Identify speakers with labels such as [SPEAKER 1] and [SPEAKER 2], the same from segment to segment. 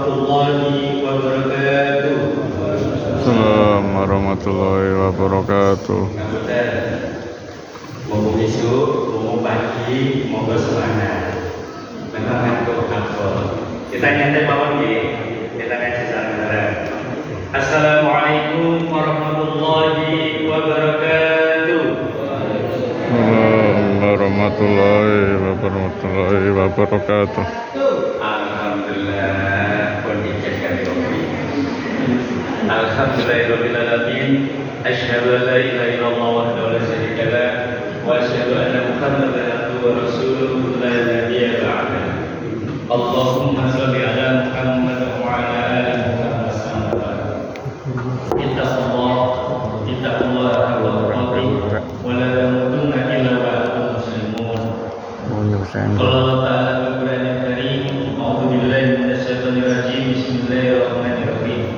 [SPEAKER 1] warahmatullahi wabarakatuh.
[SPEAKER 2] Assalamualaikum warahmatullahi wabarakatuh.
[SPEAKER 1] Mau besok, mau pagi, mau semangat. Memang ngantuk apa? Kita nyantai mawon nggih. Kita ngaji bareng. Assalamualaikum warahmatullahi wabarakatuh.
[SPEAKER 2] Warahmatullahi wabarakatuh.
[SPEAKER 1] Alhamdulillah kondisi kami kopi. Alhamdulillahirabbil alamin. Asyhadu an la ilaha illallah wahdahu la syarika lah wa asyhadu anna Muhammadan abduhu wa rasuluhu la nabiyya ba'dahu. Allahumma shalli ala Muhammad wa ala ali Muhammad. Ittaqullah haqqa tuqatih wa la tamutunna illa wa antum muslimun. Allah Ta'ala berfirman yang karim, A'udzu billahi minasyaitonir rajim. Bismillahirrahmanirrahim.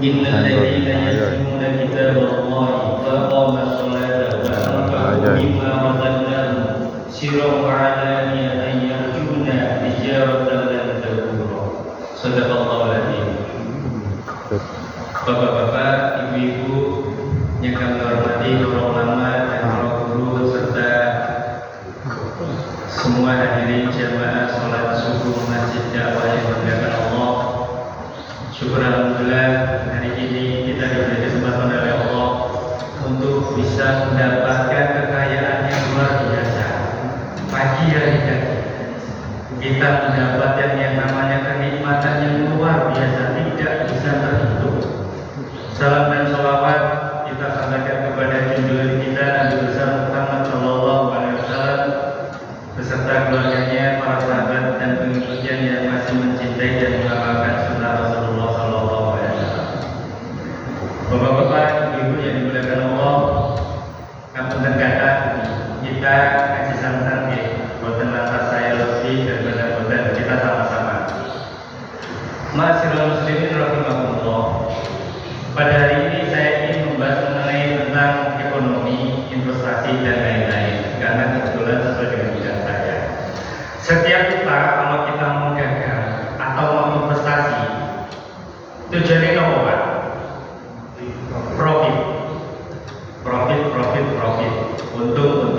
[SPEAKER 1] Innal ladzina yatluna kitaballahi wa aqamus sholata wa anfaqu mimma razaqnahum sirran wa 'alaniyatan yarjuna tijaratan lan tabur. Shadaqallahul adzim. Bapak-bapak, ibu-ibu yang kami hormati, para ulama dan para guru serta semua hadirin jamaah salat subuh Masjid Dakwah yang dimuliakan Allah. Syukur alhamdulillah hari ini kita diberi kesempatan oleh Allah untuk bisa mendapatkan kekayaan yang luar biasa. Pagi hari tadi kita mendapatkan yang namanya kenikmatan yang luar biasa, tidak bisa terhitung. Salam dan sholawat kita sampaikan kepada junjungan kita Nabi besar Muhammad Shallallahu Alaihi Wasallam beserta keluarganya, para sahabat dan pengikutnya yang masih mencintai dan mengamalkan sunnah Rasulullah Shallallahu Alaihi Wasallam. Bapak-bapak, ibu yang dimuliakan Allah, kapan kata kita kasih santan buatan lantas saya lebih daripada buatan kita sama-sama. Ma'asyiral muslimin rahimakumullah. Pada hari ini saya ingin membahas mengenai tentang ekonomi, investasi dan lain-lain karena kebetulan sesuai dengan bidang saya. Setiap kita kalau kita mau dagang atau mau investasi, tujuannya apa Pak? Profit. Untung.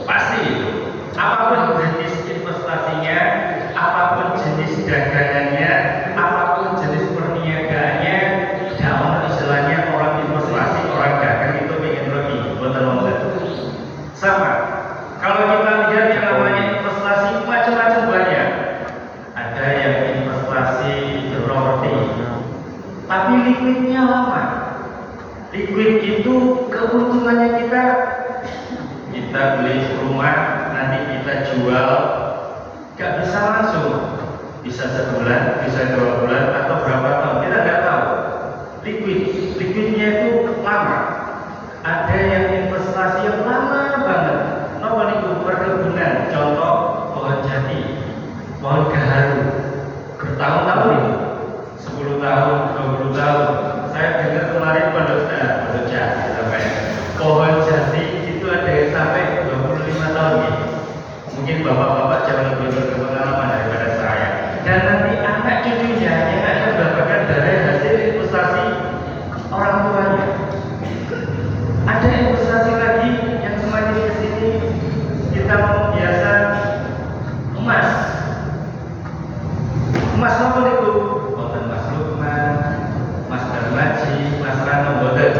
[SPEAKER 1] Pasti itu. Apapun jenis investasinya, apapun jenis dagangannya, apapun jenis perniagaannya, dalam istilahnya orang investasi, orang dagang itu ingin lebih, betul-betul. Sama. Kalau kita lihat yang namanya investasi macam-macam banyak. Ada yang investasi properti, tapi liquidnya lama. Liquid itu keuntungannya kita beli rumah, nanti kita jual, gak bisa langsung, bisa sebulan, bisa 2 bulan, atau berapa tahun, kita gak tahu. Liquidnya itu lama. Ada yang investasi yang lama banget. Apa itu? Perkebunan, contoh pohon jati, pohon gaharu, bertahun-tahun itu, 10 tahun, 20 tahun. Saya dengar kemarin pada jati sampai pohon jati itu ada yang sampai 25 tahun gitu. Mungkin bapak-bapak jauh lebih berpengalaman daripada saya. Dan nanti anak cucunya yang akan mendapatkan dari hasil investasi orang tuanya. Ada investasi lagi yang semakin kesini kita membiasa emas. Emas apa itu? Boten Mas Lukman, Mas Darmaji, Mas Rano boten.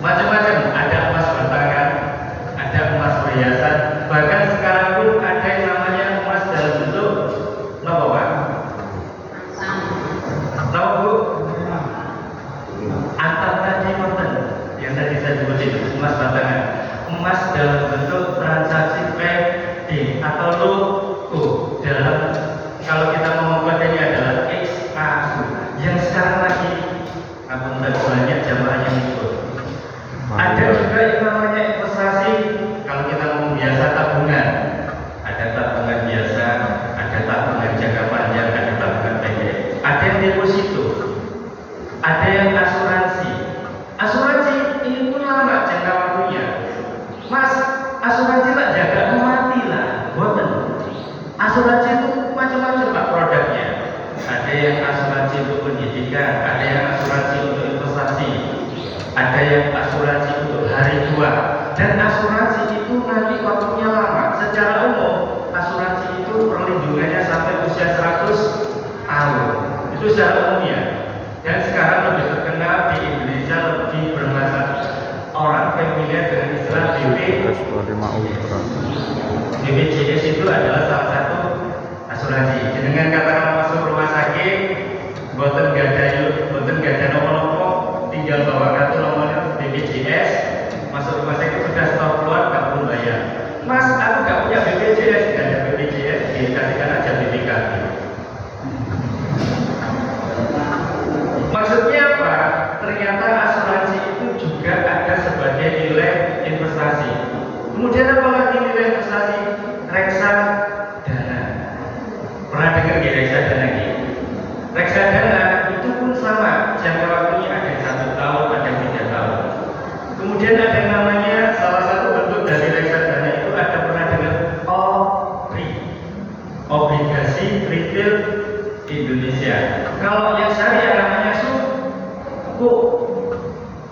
[SPEAKER 1] Macam-macam, ada emas batangan, ada emas perhiasan, bahkan sekarang pun ada yang namanya emas dalam bentuk apa Pak? Tahu Bu? Antar tadi boten yang tadi saya sebutin, emas batangan, emas dalam bentuk transaksi trading atau logo dalam, kalau kita mau membuatnya adalah XAU yang sekarang lagi banyak jamaah yang ikut. Ada juga yang namanya investasi, kalau kita mau biasa tabungan, ada tabungan biasa, ada tabungan jangka panjang, ada tabungan pendek, ada yang deposito, ada yang asuransi. Asuransi ini punya lama jangka waktunya. Mas, asuransi lah jaga mati lah, boten. Asuransi itu macam-macam Pak produknya. Ada Dan asuransi itu nanti waktunya lama. Secara umum asuransi itu perlindungannya sampai usia 100 tahun. Itu secara umumnya. Dan sekarang lebih terkenal di Indonesia, lebih bermasalah orang familiar dengan istilah
[SPEAKER 2] S25 Ultra.
[SPEAKER 1] BPJS itu adalah salah satu asuransi. Dengan katakan masuk rumah sakit, boten gada nopo-nopo, tinggal bawa kartu nomornya BPJS, masuk rumah sakit sudah stop keluar, nggak perlu bayar. Mas, aku nggak punya BPJS, nggak ada BPJS, dikasihkan aja BPKB. Maksudnya apa? Ternyata asuransi itu juga ada sebagai nilai investasi. Kemudian apa lagi nilai investasi? Reksadana. Pernah dengar nggak reksadana gitu? Reksadana itu pun sama, jangka waktunya ada yang 1 tahun, ada yang 3 tahun. Kemudian ada yang namanya salah satu bentuk dari reksadana itu ada pernah dengar OBRI, obligasi retail Indonesia. Kalau yang syariah namanya sukuk,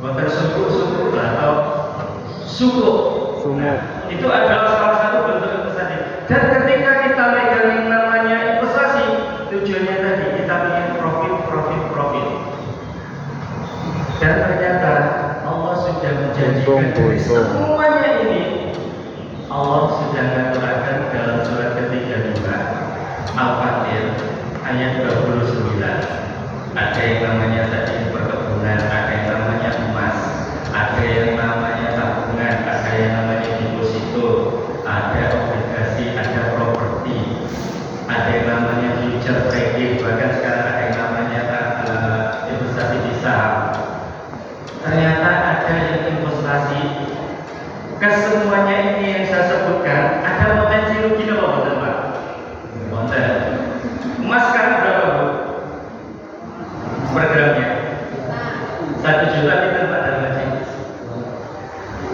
[SPEAKER 1] bukan suku atau sukuk. Itu adalah salah satu bentuk investasi. Dan ketika kita megang yang namanya investasi, tujuannya tadi kita ingin profit. Dan ternyata Allah sudah menjanjikan dari semuanya ini. Allah sudah mengatakan dalam surat ke-35 Al-Fatir ayat 29. Ada yang namanya tadi perkebunan, ada yang namanya emas, ada yang namanya tabungan, ada yang namanya deposito, ada obligasi, ada properti, ada yang namanya future trading, bahkan sekarang ada yang namanya investasi di saham. Ternyata ada yang investasi. Kesemuanya ini yang saya sebutkan ada potensi rugi apa betul Pak? Betul. Emas sekarang berapa Bu? Per gramnya? 1 juta kita Pak dalam haji.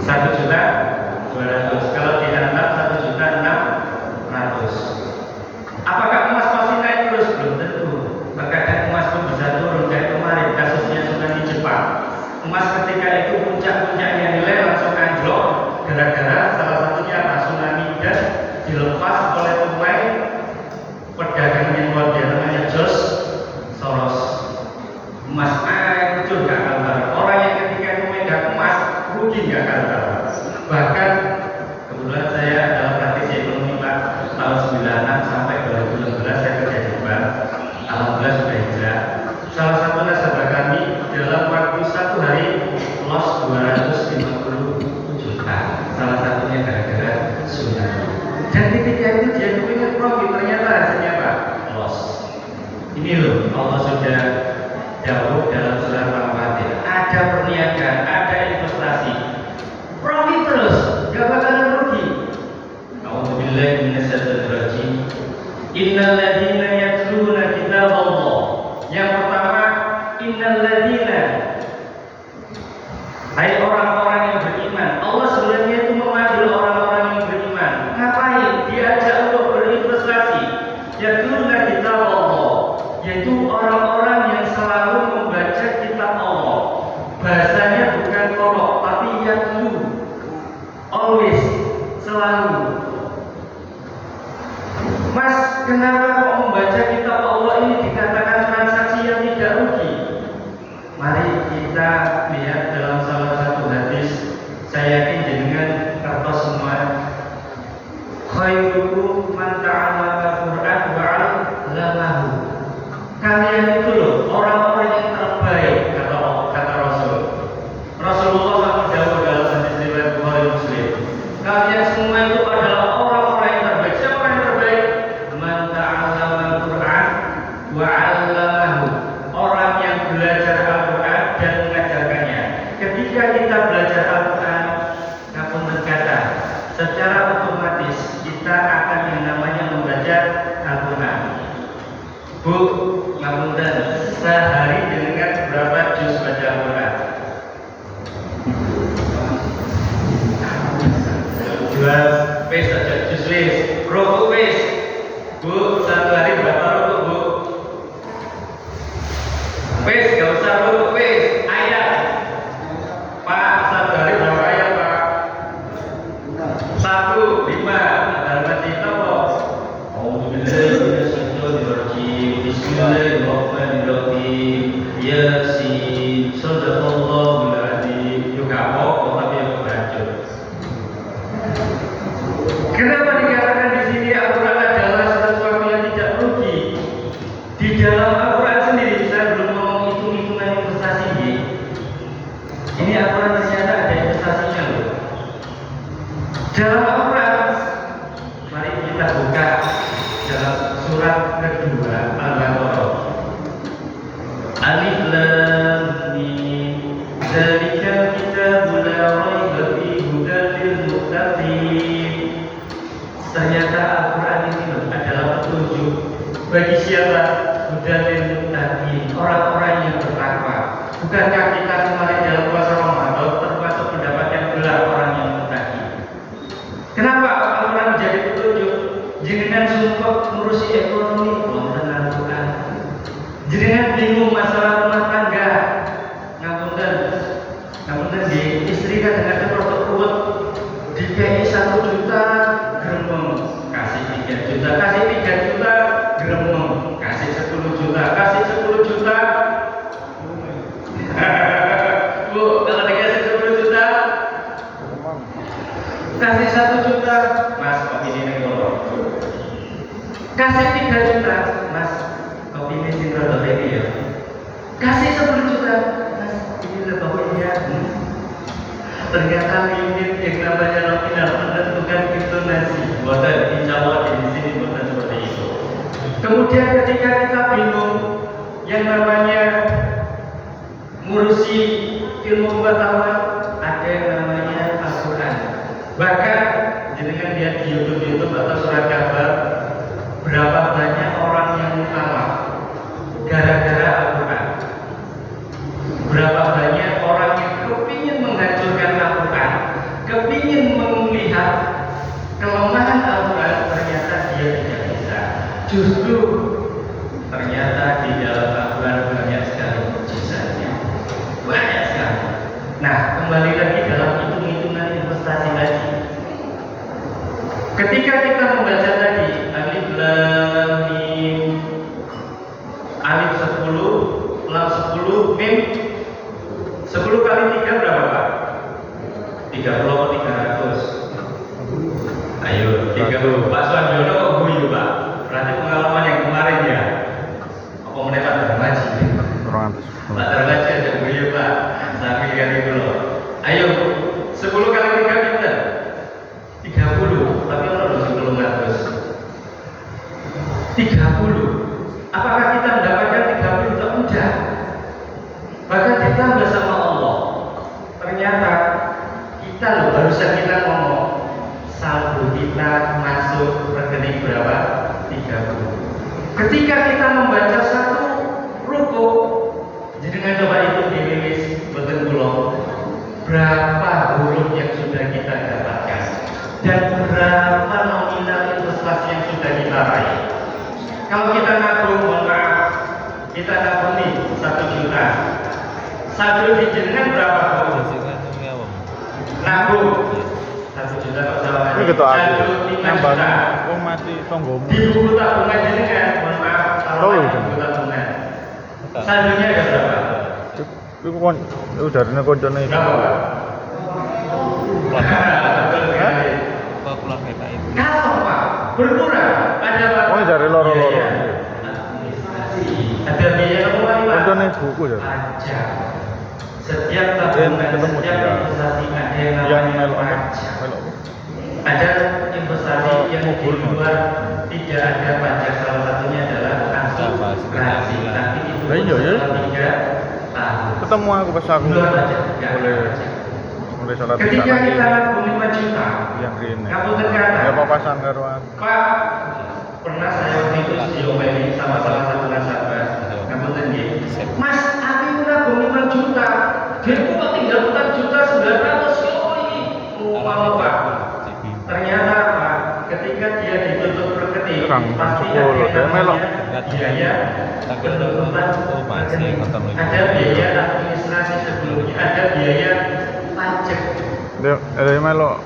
[SPEAKER 1] 1.200.000. Kalau dihantar 1.600.000. Apakah emas pasti naik terus? Belum tentu. Terkadang emas pun bisa turun. Kayak kemarin kasusnya tsunami Jepang. Emas ketika itu puncak-puncaknya nilai langsung anjlok gara-gara salah satunya tsunami dan dilepas oleh pemain perdagangan yang luar biasa namanya George Soros. Emas hancur gak kabar. Orang yang ketika memegang emas rugi gak kabar. Bahkan kebetulan saya dalam praktisi ekonomi Pak tahun 96 sampai 2016 saya kerja di bank. Alhamdulillah sudah hijrah. Salah satu nasabah kami dalam waktu 1 hari loss 250 juta. Salah satunya gara-gara tsunami. Dan ketika itu dia ingin profit, ternyata hasilnya apa? Loss. Ini loh Allah sudah jauh dalam surat Al-Fatir. Ada perniagaan, ada investasi. Profit terus, gak bakalan rugi. A'udzubillahi minasyaitonir rajim. Innal ladzina yatluna kitaballah. Yang pertama, innal ladzina, hai orang-orang yang beriman. Allah sebenarnya itu memanggil orang-orang yang beriman. Ngapain? Diajak untuk berinvestasi. Yatluna kitaballah, yaitu orang-orang yang selalu membaca kitab Allah. Bahasanya bukan korok, tapi yatlu. Always, selalu. Mas, kenapa kok membaca kitab Allah ini dikatakan transaksi yang tidak rugi? Mari kita lihat dalam salah satu hadis. Saya yakin dengan kertas semua. Khairukum man ta'allama Qur'an wa 'allamahu. Kalian itu loh orang-orang yang terbaik kata Rasul. Rasulullah SAW dalam hadis riwayat Bukhari Muslim. Kalian semua itu adalah orang-orang yang terbaik. Siapa yang terbaik? Man ta'allama Qur'an wa 'allamahu. Orang yang belajar Al-Qur'an dan mengajarkannya. Ketika kita belajar Al-Qur'an, kamu berkata, secara otomatis kita akan yang namanya membaca Al-Qur'an. Bu, ngapunten, sehari dengan berapa juz baca Al-Qur'an? 2 page saja juz wis, rukuk wis. Bu, 1 hari berapa rukuk Bu? Wis, gak usah rukuk wis, ayat. Pak, 1 hari berapa ayat Pak? Dalam Al-Quran, mari kita buka dalam surat kedua Al-Baqarah. Alif Lam Mim, Dzalikal kitabu la raiba fihi hudal lil muttaqin. Ternyata Al-Quran ini adalah petunjuk bagi siapa? Hudal lil muttaqin, orang-orang yang bertakwa. Bukankah kita kemarin dalam puasa Ramadan termasuk mendapatkan gelar orang yang muttaqin? Kenapa Al-Quran menjadi petunjuk? Jenengan sumpah ngurusi ekonomi, wonten Al-Quran. Jenengan bingung masalah rumah tangga, ngapunten di istri kan dengan produk ruwet, dikai 1 juta gremeng, kasih 3 juta, kasih 3 juta gremeng, kasih 10 juta, kasih 10 juta. Bu, kalau dikasih 10 juta, kasih 1 juta, Mas kopi ini tolong. Kasih 3 juta, Mas kopi ini single ini ya. Kasih 10 juta, Mas ini lebih ya. Ternyata limit yang namanya nominal menentukan intonasi. Buatan insya di sini bukan seperti itu. Kemudian ketika kita bingung yang namanya ngurusi ilmu pengetahuan, ada yang namanya Al-Quran. Bahkan jenengan lihat di YouTube atau surat kabar, berapa banyak orang yang mualaf gara-gara Al-Quran. Berapa banyak orang yang kepingin menghancurkan Al-Quran, kepingin melihat kelemahan Al-Quran, ternyata dia tidak bisa. Justru ternyata di dalam Al-Quran banyak sekali mukjizatnya, banyak sekali. Nah, kembali lagi dalam hitung-hitungan investasi tadi. Ketika kita membaca tadi Alif Lam Mim, Alif 10, Lam 10, Mim 10 kali 3 berapa Pak? 30 atau 300? Ayo 30. Pak Suandiono kok guyu Pak? Berarti pengalaman yang kemarin ya? Apa mendapat Darmaji? Pak Darmaji ada guyu Pak? Sampai kan itu loh. Ayo 10 kali 3 kita 30, tapi orang harus 30. Apakah kita mendapatkan 30 atau enggak? Bahkan ditambah sama Allah. Ternyata kita loh, barusan kita ngomong saldo kita masuk rekening berapa? 30. Ketika kita membaca satu ruku, jenengan coba itu dirilis boten kula. Berapa huruf yang sudah kita dapatkan dan berapa nominal investasi yang sudah kita raih. Kalau kita nabung, mohon maaf, kita nabung nih 1 juta. Saldo di jenengan berapa Bu? Nabung 1 juta kok jawabnya. Saldo 5 juta.
[SPEAKER 2] Oh mati tonggomu.
[SPEAKER 1] Di buku tabungan jenengan, mohon maaf, kalau buku tabungan. Saldonya ada berapa?
[SPEAKER 2] Iku kon udarane koncone iki.
[SPEAKER 1] Berapa?
[SPEAKER 3] Pulang PKI.
[SPEAKER 1] Kalau Pak berkurang, ada Pak.
[SPEAKER 2] Oh dari loro-loro.
[SPEAKER 1] Ada biaya mulai Pak.
[SPEAKER 2] Koncone buku ya.
[SPEAKER 1] Pajak. Setiap tabungan,
[SPEAKER 2] ketemu
[SPEAKER 1] setiap
[SPEAKER 2] dia.
[SPEAKER 1] investasi ada yang
[SPEAKER 2] Yang
[SPEAKER 1] namanya
[SPEAKER 2] melok
[SPEAKER 1] pajak.
[SPEAKER 2] melok.
[SPEAKER 1] Ada investasi yang di luar tidak ada pajak, salah satunya adalah asuransi. Tapi itu
[SPEAKER 2] Lah iya ya.
[SPEAKER 1] 3 tahun.
[SPEAKER 2] Ketemu aku pas aku
[SPEAKER 1] Luar pajak, tidak ada
[SPEAKER 2] boleh
[SPEAKER 1] pajak.
[SPEAKER 2] mulai salat
[SPEAKER 1] Ketika kita nabung 5 juta,
[SPEAKER 2] yang rene.
[SPEAKER 1] kamu terkata,
[SPEAKER 2] Ya papasan karo aku.
[SPEAKER 1] Pak, pernah saya waktu itu diomeli sama salah satu nasabah. Kamu tadi, Mas, aku nabung 5 juta, dia kok tinggal 4 juta 900. Oh ini, mau Pak. Ternyata Pak, ketika dia ditutup rekening,
[SPEAKER 2] Kurang
[SPEAKER 1] pasti
[SPEAKER 2] 10,
[SPEAKER 1] ada
[SPEAKER 2] dia melok.
[SPEAKER 1] biaya penutupan rekening, ada biaya administrasi sebelumnya, ada biaya pajak.
[SPEAKER 2] Dia melok.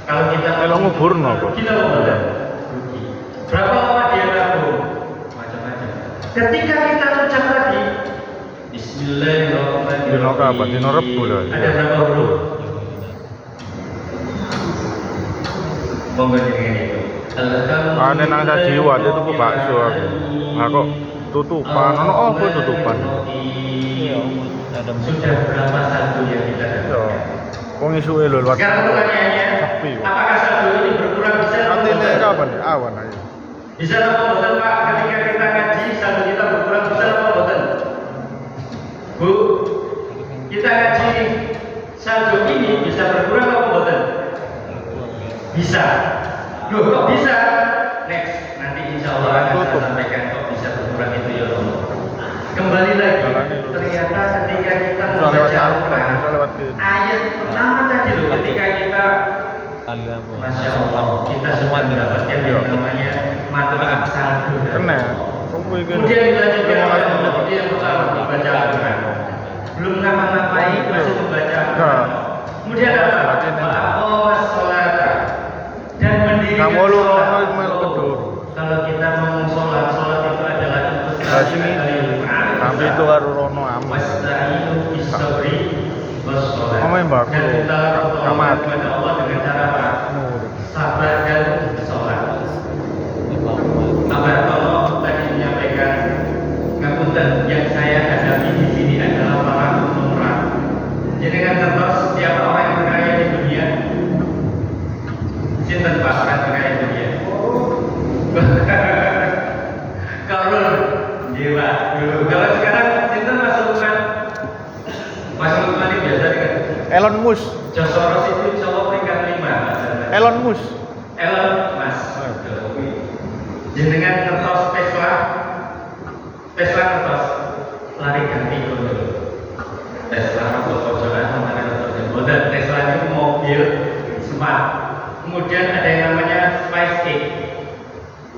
[SPEAKER 1] Kalau kita
[SPEAKER 2] Melok nguburno kok.
[SPEAKER 1] kita rugi. Berapa lama dia nabung? Macam-macam. Ketika kita ucap tadi Bismillahirrahmanirrahim.
[SPEAKER 2] Dino kapan? Dino Rebu lah.
[SPEAKER 1] Ada berapa huruf? Monggo dengan itu.
[SPEAKER 2] Ane nang Sajiwa dia tuku bakso aku. Lah kok tutupan, ono apa tutupan?
[SPEAKER 3] Iya, ada
[SPEAKER 1] Sudah berapa saldo yang kita dapatkan?
[SPEAKER 2] Wong isuke lho lewat.
[SPEAKER 1] Sekarang pertanyaannya,
[SPEAKER 2] Sepi, Pak.
[SPEAKER 1] apakah saldo ini berkurang bisa atau
[SPEAKER 2] Nanti ini
[SPEAKER 1] tidak?
[SPEAKER 2] kapan ya? Awan aja.
[SPEAKER 1] Bisa atau betul Pak? Ketika kita ngaji saldo kita berkurang bisa atau betul? Bu, kita ngaji saldo ini bisa berkurang atau betul? Bisa. Loh kok bisa? Next, nanti insya Allah akan saya sampaikan kok bisa berkurang itu ya Allah. Kembali lagi, ternyata ketika kita
[SPEAKER 2] Bisa lewat
[SPEAKER 1] membaca
[SPEAKER 2] Al-Quran, bisa lewat
[SPEAKER 1] ayat pertama tadi loh, ketika kita Masya Allah, kita semua mendapatkan yang namanya mata saldo.
[SPEAKER 2] Kena. Tunggu iki.
[SPEAKER 1] Kemudian dilanjutkan oleh seperti yang pertama membaca Al-Quran. Belum ngapa-ngapain masih membaca Al-Quran. Kemudian apa? Aqamas sholata dan mendirikan
[SPEAKER 2] Kamu lu
[SPEAKER 1] sholat.
[SPEAKER 2] rono melu kedur.
[SPEAKER 1] Kalau kita mau sholat itu adalah
[SPEAKER 2] Lah sini sampai itu karo rono aman.
[SPEAKER 1] Wasta'inu bis-sabri was-sholat.
[SPEAKER 2] Ngomong mbak
[SPEAKER 1] Dan kita
[SPEAKER 2] kamat.
[SPEAKER 1] kepada Allah dengan cara apa? Sabar dan sholat. Abah Tono tadi menyampaikan ngapunten yang saya hadapi di sini adalah para umrah. Jadi kan terus siapa orang yang berkaya di dunia? Sinten Pak orang berkaya di dunia? Kalau dewa dulu. Kalau sekarang sinten Mas Lukman? Mas Lukman ini biasa dengan
[SPEAKER 2] Elon Musk.
[SPEAKER 1] Josoros itu insya Allah peringkat 5.
[SPEAKER 2] Elon Musk.
[SPEAKER 1] Elon Mas. Jenengan ngertos Tesla ngertos lari ganti dulu. Tesla untuk pojokan mana ngertos. Dan Tesla itu mobil smart. Kemudian ada yang namanya SpaceX.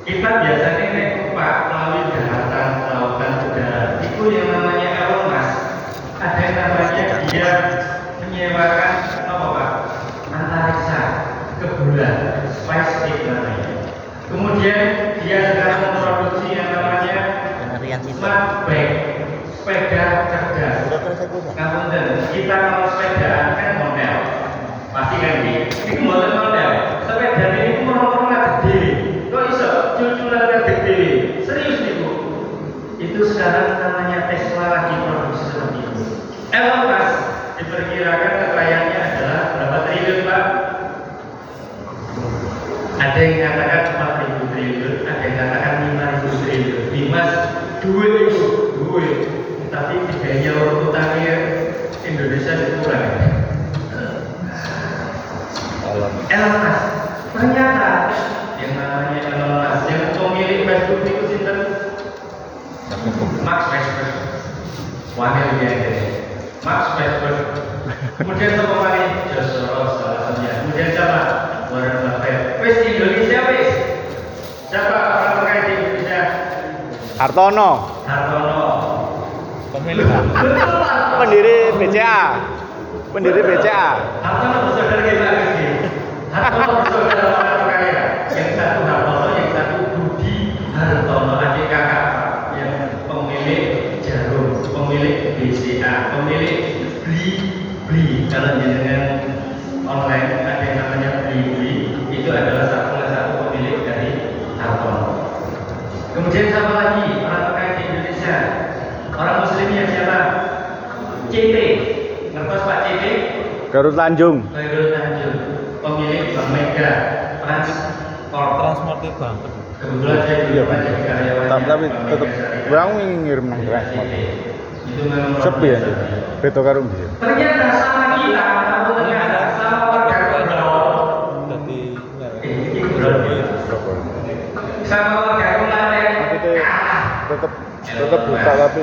[SPEAKER 1] Kita biasanya naik Pak melalui daratan, lautan, udara. Itu yang namanya Elon Musk. Ada yang namanya dia menyewakan apa Pak? Antariksa ke bulan. SpaceX namanya. Kemudian dia sekarang memproduksi yang namanya smart bag, sepeda cerdas. Kemudian kita kalau sepedaan kan model, pasti kan ini model. Sepeda ini orang-orang gede, kok iso cuculan gede, serius nih Bu. Itu sekarang namanya Tesla lagi produksi seperti itu. Elon Musk diperkirakan kekayaannya adalah berapa triliun Pak? Ada yang katakan 4.000 triliun, ada yang katakan 5.000 triliun. Dimas, duit itu, duit. Tapi bedanya utangnya Indonesia kurang. Elon Musk, ternyata yang namanya Elon Musk, yang pemilik Facebook itu sinten? Mark Zuckerberg. Wanita dia ini. Mark Zuckerberg. Kemudian siapa lagi? George Soros salah satunya. Kemudian siapa? Warren Buffett. Wes Indonesia wes. Siapa orang terkaya di Indonesia?
[SPEAKER 2] Hartono.
[SPEAKER 1] Hartono.
[SPEAKER 2] Pemilik.
[SPEAKER 1] Betul Pak.
[SPEAKER 2] Pendiri BCA. Pendiri BCA.
[SPEAKER 1] Hartono bersaudara kita lagi. Hartono bersaudara orang terkaya. Yang satu Hartono, yang satu Budi Hartono, adik kakak yang pemilik Jarum, pemilik BCA, pemilik Bli. Kalau jenengan online ada yang namanya Bli, itu adalah salah satu pemilik dari Hartono. Kemudian siapa lagi orang terkaya di Indonesia? Orang Muslimnya siapa? CT, ngertos Pak CT?
[SPEAKER 2] Garut Tanjung.
[SPEAKER 1] Khairul Tanjung, pemilik Bank Mega,
[SPEAKER 3] Transport itu banget.
[SPEAKER 1] Kebetulan saya
[SPEAKER 2] Iya,
[SPEAKER 1] juga jadi karyawan.
[SPEAKER 2] tapi tetep berang ngirim nang transport.
[SPEAKER 1] Itu memang
[SPEAKER 2] Sepi ya. Beto karo ndi.
[SPEAKER 1] ternyata sama kita, tahu ternyata sama warga Kondor.
[SPEAKER 3] Jadi
[SPEAKER 1] Sama warga Kondor.
[SPEAKER 2] Maksudnya tetep buka tapi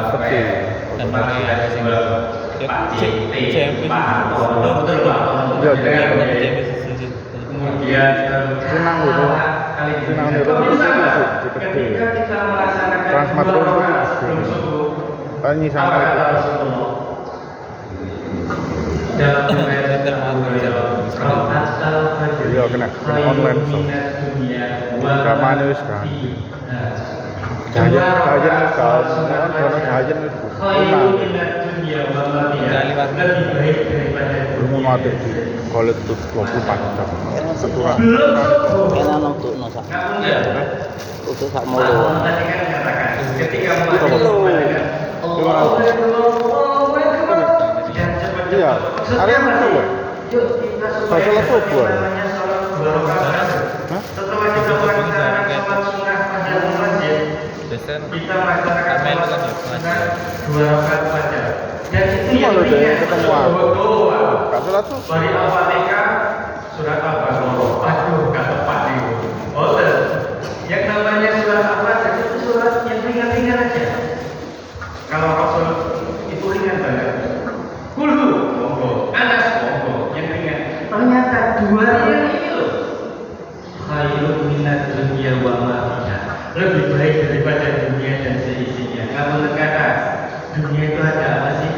[SPEAKER 2] sepi.
[SPEAKER 3] dan pakai
[SPEAKER 1] Pak CT, Pak
[SPEAKER 2] Iya,
[SPEAKER 1] kemudian
[SPEAKER 2] Senang gitu. Senang gitu.
[SPEAKER 1] ketika kita melaksanakan
[SPEAKER 2] Transmat
[SPEAKER 1] dua
[SPEAKER 2] itu
[SPEAKER 1] rakaat sebelum subuh,
[SPEAKER 2] kan nyisang
[SPEAKER 1] apa kata Rasulullah? Dalam riwayat Abu Hurairah, rakaat al-fajr
[SPEAKER 2] Iya, kena online, so. Kamane wis kan. Jajan wis kan. Ono jajan wis.
[SPEAKER 1] Lebih baik daripada
[SPEAKER 2] Belum mati di golek tuh 24 jam. Seturah.
[SPEAKER 1] belum subuh.
[SPEAKER 4] Kena untuk nosak.
[SPEAKER 1] Ngaku enggak?
[SPEAKER 4] Untuk sak
[SPEAKER 1] Pak
[SPEAKER 4] mulu.
[SPEAKER 1] Tom tadi kan mengatakan ketika
[SPEAKER 2] Itu apa?
[SPEAKER 1] Allahu Akbar dan cepat-cepat
[SPEAKER 2] Iya. Area mana gue?
[SPEAKER 1] Yuk kita
[SPEAKER 2] Pas sholat subuh.
[SPEAKER 1] namanya sholat 2 rakaat.
[SPEAKER 2] Hah?
[SPEAKER 1] Setelah kita melaksanakan sholat sunnah pada masjid, kita melaksanakan sholat sunnah 2 rakaat saja. Dan itu
[SPEAKER 2] Cuma
[SPEAKER 1] yang
[SPEAKER 2] lo deh
[SPEAKER 1] ringan.
[SPEAKER 2] ketemu aku.
[SPEAKER 1] Doa.
[SPEAKER 2] Gak sholat tuh.
[SPEAKER 1] Dari Al-Fatihah surat Al-Baqarah. Aduh, gak tepat nih. Boten. Yang namanya surat Al-Fatihah itu surat yang ringan-ringan aja. Kalau Rasul itu ringan banget. Kulhu, monggo. Anas, monggo. Yang ringan. Ternyata dua yang ini loh. Khairun minad dunya wa ma fiha. Lebih baik daripada dunia dan seisinya. Kamu kata dunia itu ada apa sih?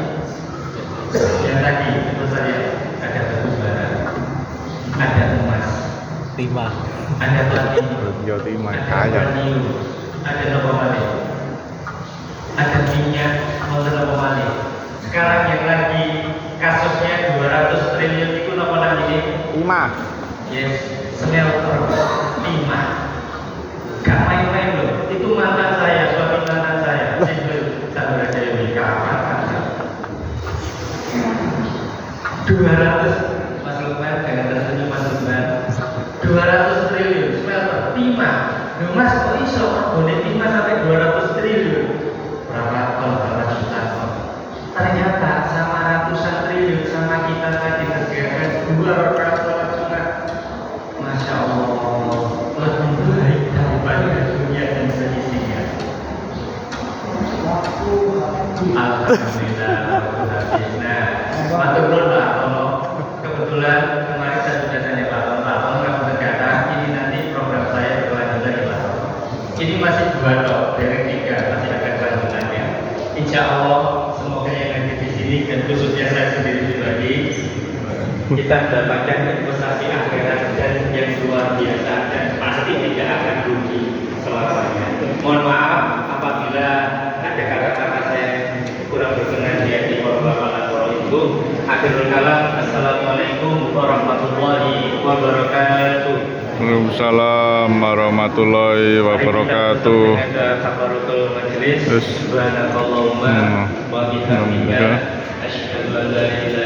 [SPEAKER 1] Yang tadi itu saya ada batu bara, ada emas,
[SPEAKER 4] Timah.
[SPEAKER 1] ada platinum,
[SPEAKER 2] Jawa Timur
[SPEAKER 1] ada
[SPEAKER 2] kaya.
[SPEAKER 1] uranium, ada nopo ada minyak, mau nopo malih. Sekarang yang lagi kasusnya 200 triliun itu nopo lagi?
[SPEAKER 2] Ima.
[SPEAKER 1] Yes, smelter 5. Gak main-main loh. Itu mantan saya, suami mantan saya. Itu Chandra Dewi kapan? 200 Mas Lukman, jangan tersenyum Mas Lukman. 200 triliun smelter 5. Loh Mas, kok iso boleh 5 sampai 200 triliun? Berapa ton, berapa juta ton? Ternyata sama ratusan triliun sama kita tadi kerjakan 2 rakaat sholat sunnah. Masya Allah, lebih baik daripada dunia dan seisinya. Alhamdulillah, nah, matur nuwun Pak Tono. Kebetulan kemarin saya sudah tanya Pak Tono, nggak berkata ini nanti program saya berkelanjutan di Pak Tono. Ini masih 2 dok, dari 3 masih ada kelanjutannya. Insya Allah semoga yang nanti di sini dan khususnya saya sendiri pribadi kita mendapatkan investasi akhirat dan yang luar biasa dan pasti tidak akan rugi selamanya. Mohon maaf apabila ada kata-kata saya kurang berkenan di hati warahmatullahi. Akhirul kalam, assalamualaikum warahmatullahi wabarakatuh.
[SPEAKER 2] Waalaikumsalam warahmatullahi wabarakatuh.
[SPEAKER 1] Kafaratul majlis.
[SPEAKER 2] Terus.
[SPEAKER 1] Subhanakallahumma wa bihamdika
[SPEAKER 2] Alhamdulillah.
[SPEAKER 1] asyhadu an la ilaha